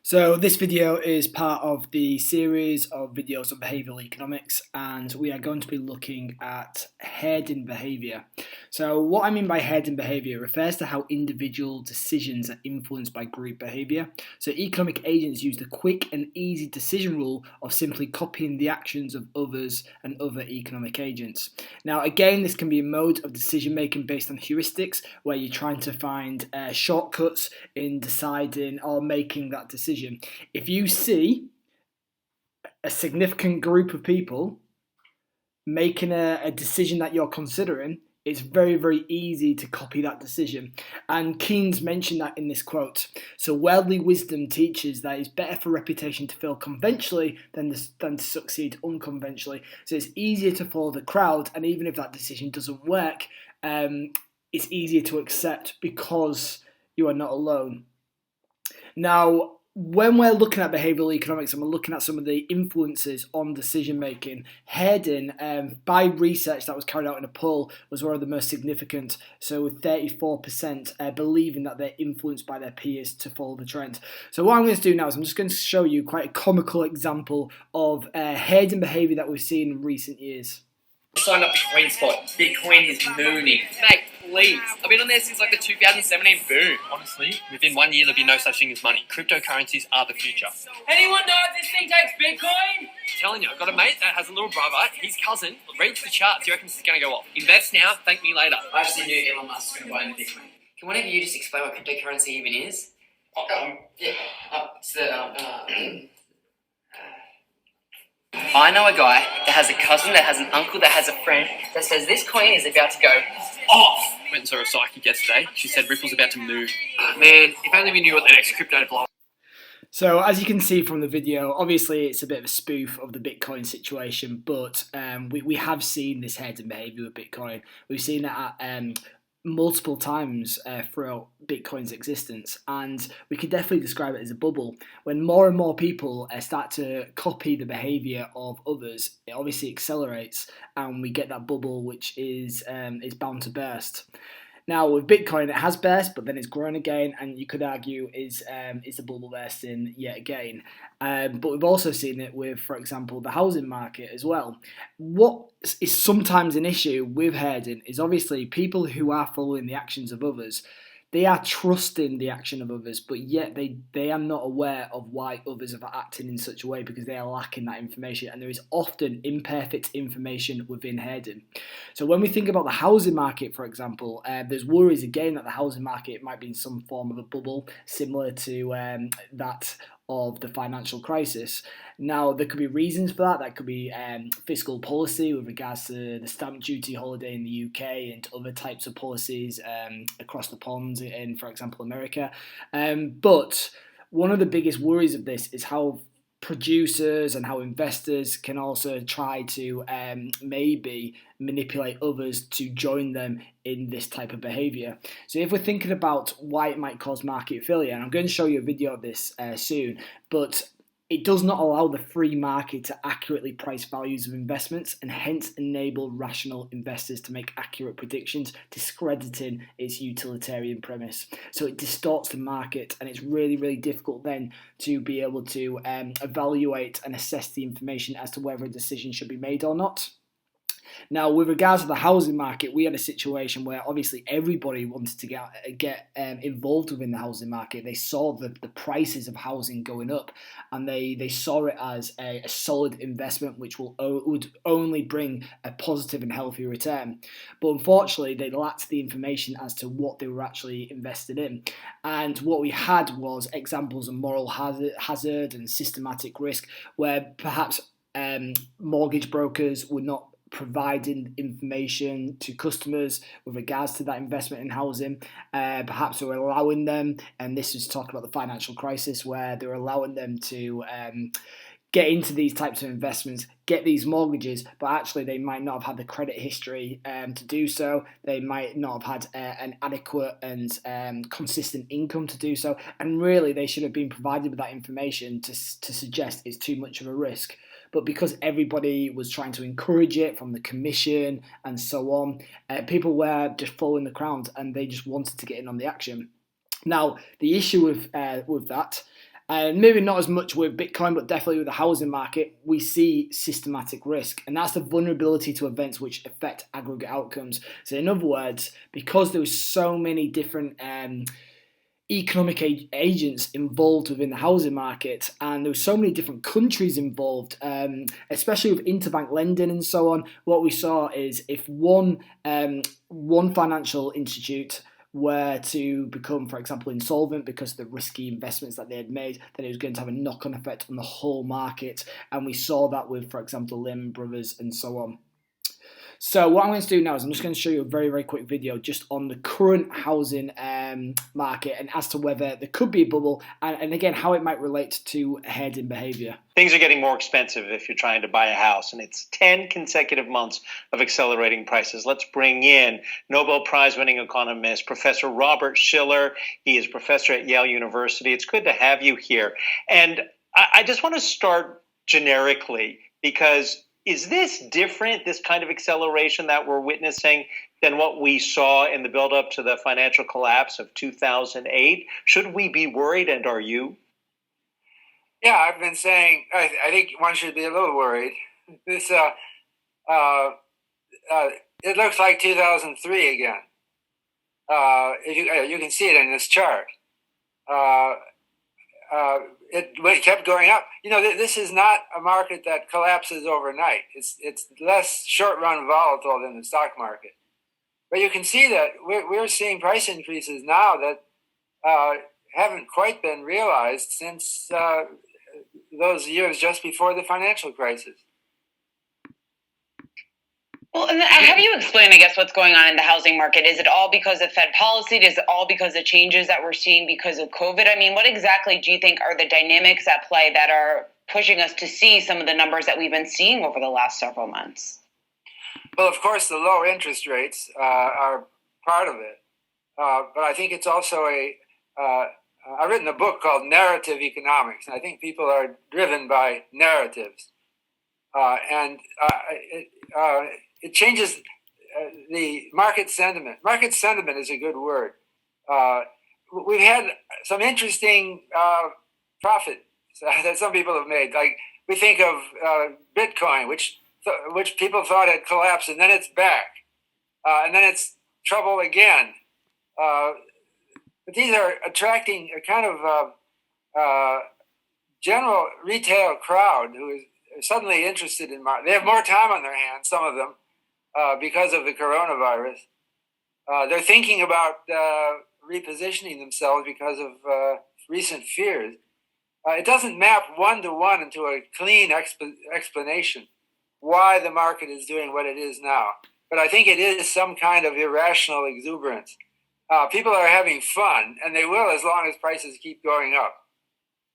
So this video is part of the series of videos on behavioural economics, and we are going to be looking at herding behaviour. So what I mean by herding behaviour refers to how individual decisions are influenced by group behaviour. So economic agents use the quick and easy decision rule of simply copying the actions of others and other economic agents. Now again, this can be a mode of decision making based on heuristics, where you're trying to find shortcuts in deciding or making that decision. If you see a significant group of people making a decision that you're considering, it's very, very easy to copy that decision. And Keynes mentioned that in this quote. So worldly wisdom teaches that it's better for reputation to fail conventionally than to succeed unconventionally. So it's easier to follow the crowd, and even if that decision doesn't work, it's easier to accept because you are not alone. Now, when we're looking at behavioural economics and we're looking at some of the influences on decision making, herding, by research that was carried out in a poll, was one of the most significant. So with 34% believing that they're influenced by their peers to follow the trend. So what I'm going to do now is I'm just going to show you quite a comical example of herding behaviour that we've seen in recent years. Signed up for Bitcoin spot. Bitcoin is mooning. Mate, please. I've been on there since like the 2017 boom. Honestly, within 1 year there'll be no such thing as money. Cryptocurrencies are the future. Anyone know if this thing takes Bitcoin? I'm telling you, I've got a mate that has a little brother. His cousin reads the charts. He reckons it's going to go up. Invest now, thank me later. I actually knew Elon Musk was going to buy into Bitcoin. Can one of you just explain what cryptocurrency even is? It's the I know a guy that has a cousin, that has an uncle, that has a friend that says this coin is about to go off. Went and saw a psychic yesterday. She said Ripple's about to move. Man, if only we knew what the next crypto blow. So as you can see from the video, obviously it's a bit of a spoof of the Bitcoin situation, but we have seen this herding behaviour with Bitcoin. We've seen it at multiple times throughout Bitcoin's existence, and we could definitely describe it as a bubble. When more and more people start to copy the behaviour of others, it obviously accelerates, and we get that bubble which is bound to burst. Now with Bitcoin, it has burst, but then it's grown again, and you could argue is the bubble bursting yet again. But we've also seen it with, for example, the housing market as well. What is sometimes an issue with herding is obviously people who are following the actions of others. They are trusting the action of others, but yet they are not aware of why others are acting in such a way because they are lacking that information, and there is often imperfect information within herding. So when we think about the housing market, for example, there's worries again that the housing market might be in some form of a bubble, similar to that of the financial crisis. Now, there could be reasons for that. That could be fiscal policy with regards to the stamp duty holiday in the UK and other types of policies across the pond in, for example, America. But one of the biggest worries of this is how producers and how investors can also try to maybe manipulate others to join them in this type of behavior. So if we're thinking about why it might cause market failure, and I'm going to show you a video of this soon, but it does not allow the free market to accurately price values of investments, and hence enable rational investors to make accurate predictions, discrediting its utilitarian premise. So it distorts the market, and it's really, really difficult then to be able to evaluate and assess the information as to whether a decision should be made or not. Now, with regards to the housing market, we had a situation where obviously everybody wanted to get involved within the housing market. They saw the prices of housing going up, and they saw it as a solid investment which would only bring a positive and healthy return. But unfortunately, they lacked the information as to what they were actually invested in. And what we had was examples of moral hazard and systematic risk, where perhaps mortgage brokers were not providing information to customers with regards to that investment in housing. Perhaps they were allowing them, and this was talking about the financial crisis, where they were allowing them to get into these types of investments, get these mortgages, but actually they might not have had the credit history to do so. They might not have had an adequate and consistent income to do so, and really they should have been provided with that information to suggest it's too much of a risk. But because everybody was trying to encourage it from the commission and so on, people were just following the crowd, and they just wanted to get in on the action. Now, the issue with that And maybe not as much with Bitcoin, but definitely with the housing market, we see systematic risk. And that's the vulnerability to events which affect aggregate outcomes. So in other words, because there was so many different economic agents involved within the housing market, and there were so many different countries involved, especially with interbank lending and so on, what we saw is if one financial institute were to become, for example, insolvent because of the risky investments that they had made, then it was going to have a knock-on effect on the whole market. And we saw that with, for example, Lehman Brothers and so on. So what I'm going to do now is I'm just going to show you a very, very quick video just on the current housing market and as to whether there could be a bubble and again, how it might relate to a head in behavior. Things are getting more expensive if you're trying to buy a house, and it's 10 consecutive months of accelerating prices. Let's bring in Nobel Prize-winning economist, Professor Robert Shiller. He is professor at Yale University. It's good to have you here. And I just want to start generically, because is this different, this kind of acceleration that we're witnessing, than what we saw in the buildup to the financial collapse of 2008? Should we be worried, and are you? Yeah, I've been saying I think one should be a little worried. This it looks like 2003 again. You can see it in this chart. It kept going up. You know, this is not a market that collapses overnight. It's less short-run volatile than the stock market. But you can see that we're seeing price increases now that haven't quite been realized since those years just before the financial crisis. Well, and how do you explain, I guess, what's going on in the housing market? Is it all because of Fed policy? Is it all because of changes that we're seeing because of COVID? I mean, what exactly do you think are the dynamics at play that are pushing us to see some of the numbers that we've been seeing over the last several months? Well, of course, the low interest rates are part of it. But I think it's also I've written a book called Narrative Economics, and I think people are driven by narratives. It changes the market sentiment. Market sentiment is a good word. We've had some interesting profit that some people have made. Like we think of Bitcoin, which people thought had collapsed, and then it's back, and then it's trouble again. But these are attracting a kind of general retail crowd who is suddenly interested in market. They have more time on their hands, some of them, because of the coronavirus. They're thinking about repositioning themselves because of recent fears. It doesn't map one-to-one into a clean explanation why the market is doing what it is now. But I think it is some kind of irrational exuberance. People are having fun, and they will as long as prices keep going up.